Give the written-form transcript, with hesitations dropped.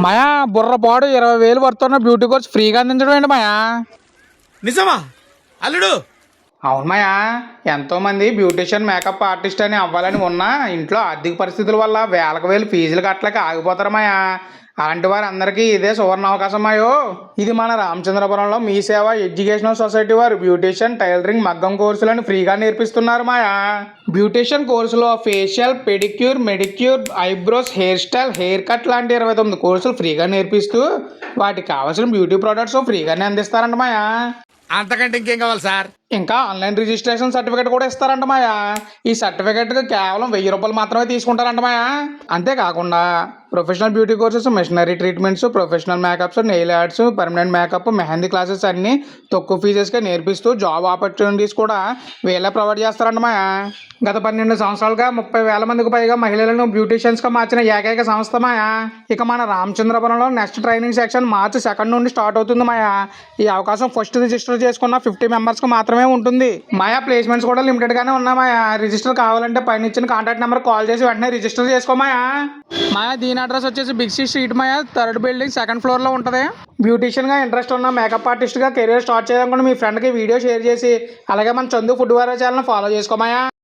మాయా బుర్రపాడు 20,000 వర్తున్న beauty course ఫ్రీగా అందించడం ఏంటి మాయా? నిజమా అల్లుడు? అవును మాయా, ఎంతో మంది బ్యూటీషియన్ మేకప్ ఆర్టిస్ట్ అని అవ్వాలని ఉన్నా ఇంట్లో ఆర్థిక పరిస్థితుల వల్ల వేలకు వేలు ఫీజులు కట్టలేక ఆగిపోతారు మాయా. అలాంటి వారు అందరికీ ఇదే సువర్ణ అవకాశం మాయో. ఇది మన రామచంద్రపురంలో మీ సేవ ఎడ్యుకేషనల్ సొసైటీ వారు బ్యూటీషియన్, టైలరింగ్, మగ్గం కోర్సులను ఫ్రీగా నేర్పిస్తున్నారు మాయా. బ్యూటీషియన్ కోర్సులో facial, pedicure, Medicure, eyebrows, hair style, hair cut లాంటి 29 కోర్సులు ఫ్రీగా నేర్పిస్తూ వాటికి కావాల్సిన బ్యూటీ ప్రొడక్ట్స్ ఫ్రీగానే అందిస్తారంట మాయా. అంతకంటే ఇంకేం కావాలి సార్? ఇంకా ఆన్లైన్ రిజిస్ట్రేషన్ సర్టిఫికేట్ కూడా ఇస్తారంట మాయా. ఈ సర్టిఫికేట్కి కేవలం 1000 రూపాయలు మాత్రమే తీసుకుంటారంట మాయా. అంతేకాకుండా professional beauty courses, machinery treatments, professional makeups, nail arts, permanent makeup, mehndi classes అన్ని తక్కువ ఫీజెస్కే నేర్పిస్తూ జాబ్ ఆపర్చునిటీస్ కూడా వీళ్ళే ప్రొవైడ్ చేస్తారంట మాయా. గత 12 సంవత్సరాలుగా 30,000 మందికి పైగా మహిళలను బ్యూటీషియన్స్గా మార్చిన ఏకైక సంస్థ మాయా. ఇక మన రామచంద్రపురంలో నెక్స్ట్ ట్రైనింగ్ సెక్షన్ March 2 నుండి స్టార్ట్ అవుతుంది మాయా. ఈ అవకాశం ఫస్ట్ రిజిస్టర్ చేసుకున్న 50 మెంబర్స్కి మాత్రమే ఉంటుంది మాయా. ప్లేస్మెంట్స్ కూడా లిమిటెడ్గానే ఉన్నాయి మాయా. రిజిస్టర్ కావాలంటే పైన ఇచ్చిన కాంటాక్ట్ నెంబర్ కాల్ చేసి వెంటనే రిజిస్టర్ చేసుకో మాయా. మాయా దీని అడ్రస్ వచ్చేసి బిగ్ సి స్ట్రీట్ మాయా, 3rd బిల్డింగ్, 2nd ఫ్లోర్లో ఉంటుంది. బ్యూటీషియన్గా ఇంట్రెస్ట్ ఉన్న మేకప్ ఆర్టిస్ట్గా కెరీర్ స్టార్ట్ చేయాలనుకుంటే మీ ఫ్రెండ్కి వీడియో షేర్ చేసి అలాగే మన Chandu food wear channel follow చేసుకోమాయా.